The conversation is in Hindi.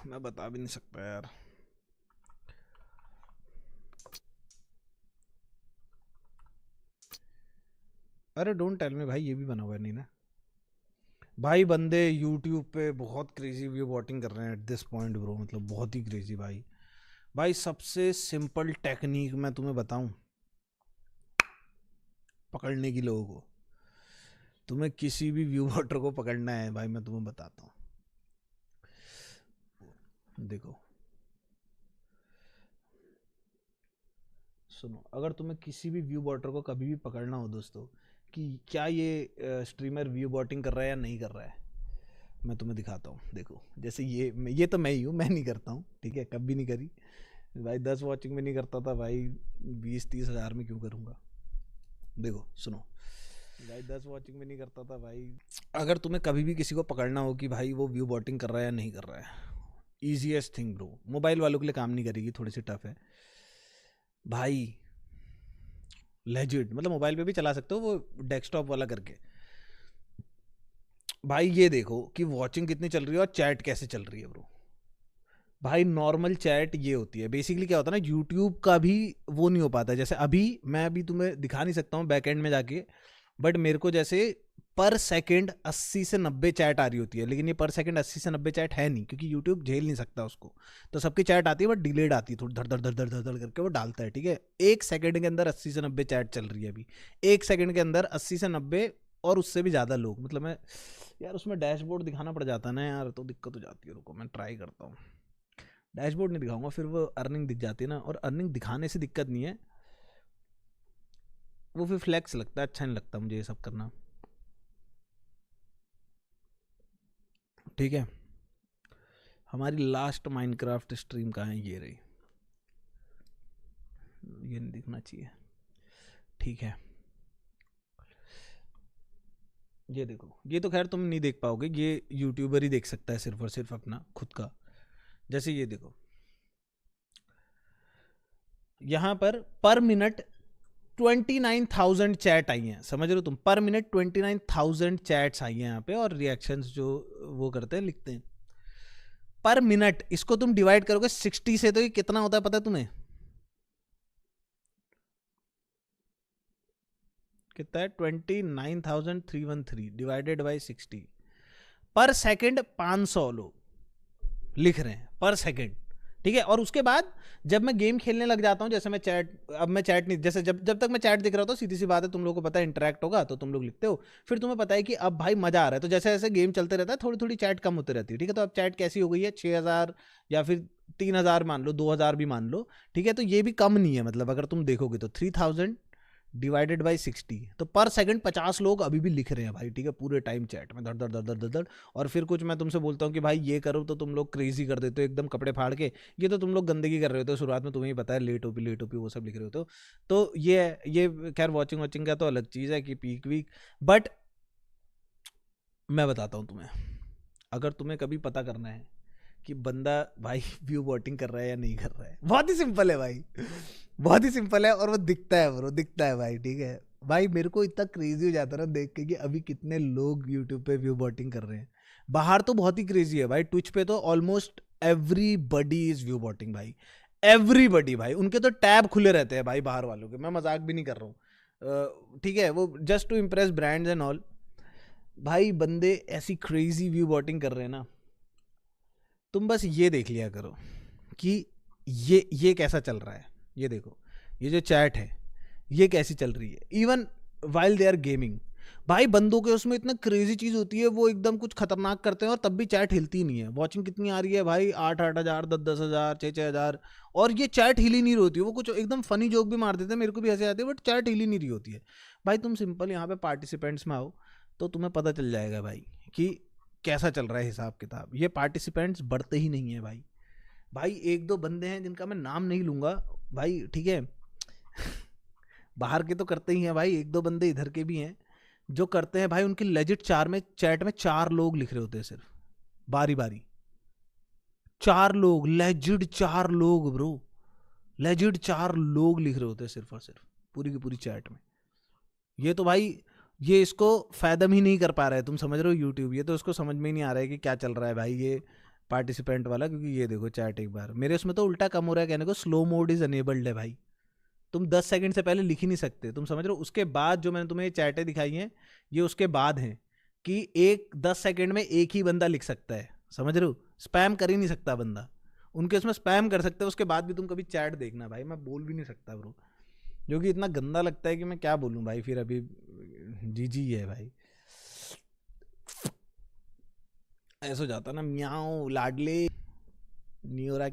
मैं बता भी नहीं सकता यार। अरे डोंट टेल मी भाई, ये भी बना हुआ नहीं ना भाई। बंदे यूट्यूब पे बहुत क्रेजी व्यू बॉटिंग कर रहे हैं एट दिस पॉइंट ब्रो, मतलब बहुत ही क्रेजी भाई। भाई सबसे सिंपल टेक्निक मैं तुम्हें बताऊं पकड़ने की लोगों को। तुम्हें किसी भी व्यू बॉटर को पकड़ना है भाई, मैं तुम्हें बताता हूँ। देखो सुनो, अगर तुम्हें किसी भी व्यू बॉटर को कभी भी पकड़ना हो दोस्तों कि क्या ये स्ट्रीमर व्यू बॉटिंग कर रहा है या नहीं कर रहा है, मैं तुम्हें दिखाता हूँ। देखो जैसे ये तो मैं ही हूँ, मैं नहीं करता हूँ ठीक है, कभी नहीं करी भाई। 10 वॉचिंग में नहीं करता था भाई, 20-30 हज़ार में क्यों करूँगा। देखो सुनो भाई, 10 वॉचिंग में नहीं करता था भाई। अगर तुम्हें कभी भी किसी को पकड़ना हो कि भाई वो व्यू बॉटिंग कर रहा है या नहीं कर रहा है, ईजीएस्ट थिंग ब्रो, मोबाइल वालों के लिए काम नहीं करेगी, थोड़ी सी टफ है भाई। लेजिट मतलब मोबाइल पे भी चला सकते हो वो, डेस्कटॉप वाला करके। भाई ये देखो कि वॉचिंग कितनी चल रही है और चैट कैसे चल रही है ब्रो। भाई नॉर्मल चैट ये होती है बेसिकली, क्या होता है ना, यूट्यूब का भी वो नहीं हो पाता। जैसे अभी मैं अभी तुम्हें दिखा नहीं सकता हूँ बैक एंड में जाके, बट मेरे को जैसे पर सेकंड 80 से 90 चैट आ रही होती है, लेकिन ये पर सेकंड 80 से 90 चैट है नहीं, क्योंकि यूट्यूब झेल नहीं सकता उसको। तो सबकी चैट आती है बट डिलेड आती है, थोड़ी धड़ धड़ धड़ धड़ धड़ धड़ करके वो डालता है, ठीक है। 1 सेकंड के अंदर 80 से 90 चैट चल रही है अभी, 1 सेकंड के अंदर 80 से 90, और उससे भी ज़्यादा लोग। मतलब मैं यार उसमें डैशबोर्ड दिखाना पड़ जाता है ना यार, तो दिक्कत हो जाती है। रुको मैं ट्राई करता हूँ। डैशबोर्ड नहीं दिखाऊंगा, फिर वो अर्निंग दिख जाती है ना, और अर्निंग दिखाने से दिक्कत नहीं है, वो फिर फ्लैक्स लगता है, अच्छा नहीं लगता मुझे ये सब करना, ठीक है। हमारी लास्ट माइनक्राफ्ट स्ट्रीम कहाँ है, ये रही। ये नहीं दिखना चाहिए, ठीक है। ये देखो, ये तो खैर तुम नहीं देख पाओगे, ये यूट्यूबर ही देख सकता है सिर्फ और सिर्फ अपना खुद का। जैसे ये देखो, यहाँ पर मिनट 29,000 चैट आई हैं, समझ रहे हो तुम, पर मिनट 29,000 चैट्स आई हैं यहाँ पे, और रिएक्शंस जो वो करते हैं, लिखते हैं पर मिनट। इसको तुम डिवाइड करोगे 60 से, तो ये कितना होता है पता है तुम्हें कितना है? 29,313 डिवाइडेड बाई 60, पर सेकंड 500 लोग लिख रहे हैं पर सेकंड, ठीक है। और उसके बाद जब मैं गेम खेलने लग जाता हूँ, जैसे मैं चैट, अब मैं चैट नहीं, जैसे जब जब तक मैं चैट दिख रहा होता हूँ, सीधी सी बात है, तुम लोगों को पता है इंटरेक्ट होगा तो तुम लोग लिखते हो, फिर तुम्हें पता है कि अब भाई मजा आ रहा है, तो जैसे जैसे गेम चलते रहता है थोड़ी थोड़ी चैट कम होती रहती है, ठीक है। तो अब चैट कैसी हो गई है, 6,000 या फिर 3,000 मान लो, 2,000 भी मान लो, ठीक है। तो ये भी कम नहीं है, मतलब अगर तुम देखोगे तो 3,000 डिवाइडेड बाई 60, तो पर सेकंड 50 लोग अभी भी लिख रहे हैं भाई, ठीक है, पूरे टाइम चैट में धड़ धड़ धड़ धड़ धड़ धड़। और फिर कुछ मैं तुमसे बोलता हूँ कि भाई ये करो, तो तुम लोग क्रेजी कर देते हो एकदम कपड़े फाड़ के। ये तो तुम लोग गंदगी कर रहे होते हो शुरुआत में, तुम्हें ही पता है, लेट ओपी वो सब लिख रहे होते हो। तो ये खैर वॉचिंग वॉचिंग का तो अलग चीज़ है कि पीक वीक, बट मैं बताता हूँ तुम्हें, अगर तुम्हें कभी पता करना है कि बंदा भाई व्यू वोटिंग कर रहा है या नहीं कर रहा है, बहुत ही सिंपल है भाई, बहुत ही सिंपल है, और वो दिखता है ब्रो, दिखता है भाई, ठीक है। भाई मेरे को इतना क्रेजी हो जाता है ना देख के कि अभी कितने लोग यूट्यूब पे व्यू बॉटिंग कर रहे हैं। बाहर तो बहुत ही क्रेजी है भाई, ट्विच पे तो ऑलमोस्ट एवरीबडी इज व्यू बॉटिंग भाई, एवरीबडी भाई, उनके तो टैब खुले रहते हैं भाई बाहर वालों के, मैं मजाक भी नहीं कर रहा हूँ, ठीक है। वो just to impress brands and all. भाई बंदे ऐसी क्रेजी व्यू बॉटिंग कर रहे हैं ना, तुम बस ये देख लिया करो कि ये कैसा चल रहा है। ये देखो, ये जो चैट है ये कैसी चल रही है, even while they are gaming. भाई बंदों के उसमें इतना क्रेजी चीज होती है, वो एकदम कुछ खतरनाक करते हैं और तब भी चैट हिलती नहीं है। वॉचिंग कितनी आ रही है भाई, 8-8 हज़ार, 10-10 हज़ार, 6-6 हज़ार, और ये चैट हिली नहीं होती है। वो कुछ एकदम फनी जोक भी मार देते हैं, मेरे को भी हंसी आती है, बट चैट हिली नहीं रही होती है। भाई तुम सिंपल यहाँ पे पार्टिसिपेंट्स में आओ, तो तुम्हें पता चल जाएगा भाई कि कैसा चल रहा है हिसाब किताब। ये पार्टिसिपेंट्स बढ़ते ही नहीं है भाई। भाई एक दो बंदे हैं जिनका मैं नाम नहीं लूंगा भाई, ठीक है, बाहर के तो करते ही हैं भाई, एक दो बंदे इधर के भी हैं जो करते हैं भाई। उनकी लेजिट चार में चैट में 4 लोग लिख रहे होते हैं सिर्फ, बारी बारी, 4 लोग, लेजिट 4 लोग ब्रो, लेजिट 4 लोग लिख रहे होते हैं सिर्फ और सिर्फ पूरी की पूरी चैट में। ये तो भाई, ये इसको फैदम ही नहीं कर पा रहा है, तुम समझ रहे हो यूट्यूब, ये तो उसको समझ में ही नहीं आ रहा है कि क्या चल रहा है भाई। ये पार्टिसिपेंट वाला, क्योंकि ये देखो चैट एक बार मेरे उसमें तो उल्टा कम हो रहा है कहने को, स्लो मोड इज अनेबल्ड है भाई। तुम 10 सेकंड से पहले लिख ही नहीं सकते, तुम समझ रहे हो। उसके बाद जो मैंने तुम्हें ये चैटें दिखाई हैं, ये उसके बाद हैं कि एक 10 सेकंड में एक ही बंदा लिख सकता है, समझ रहे हो। स्पैम कर ही नहीं सकता बंदा, उनके उसमें स्पैम कर सकते हो। उसके बाद भी तुम कभी चैट देखना भाई, मैं बोल भी नहीं सकता ब्रो, जो कि इतना गंदा लगता है कि मैं क्या बोलूँ भाई। फिर अभी जी है भाई, ऐसा हो जाता ना, म्याऊं लाडले नहीं हो रहा।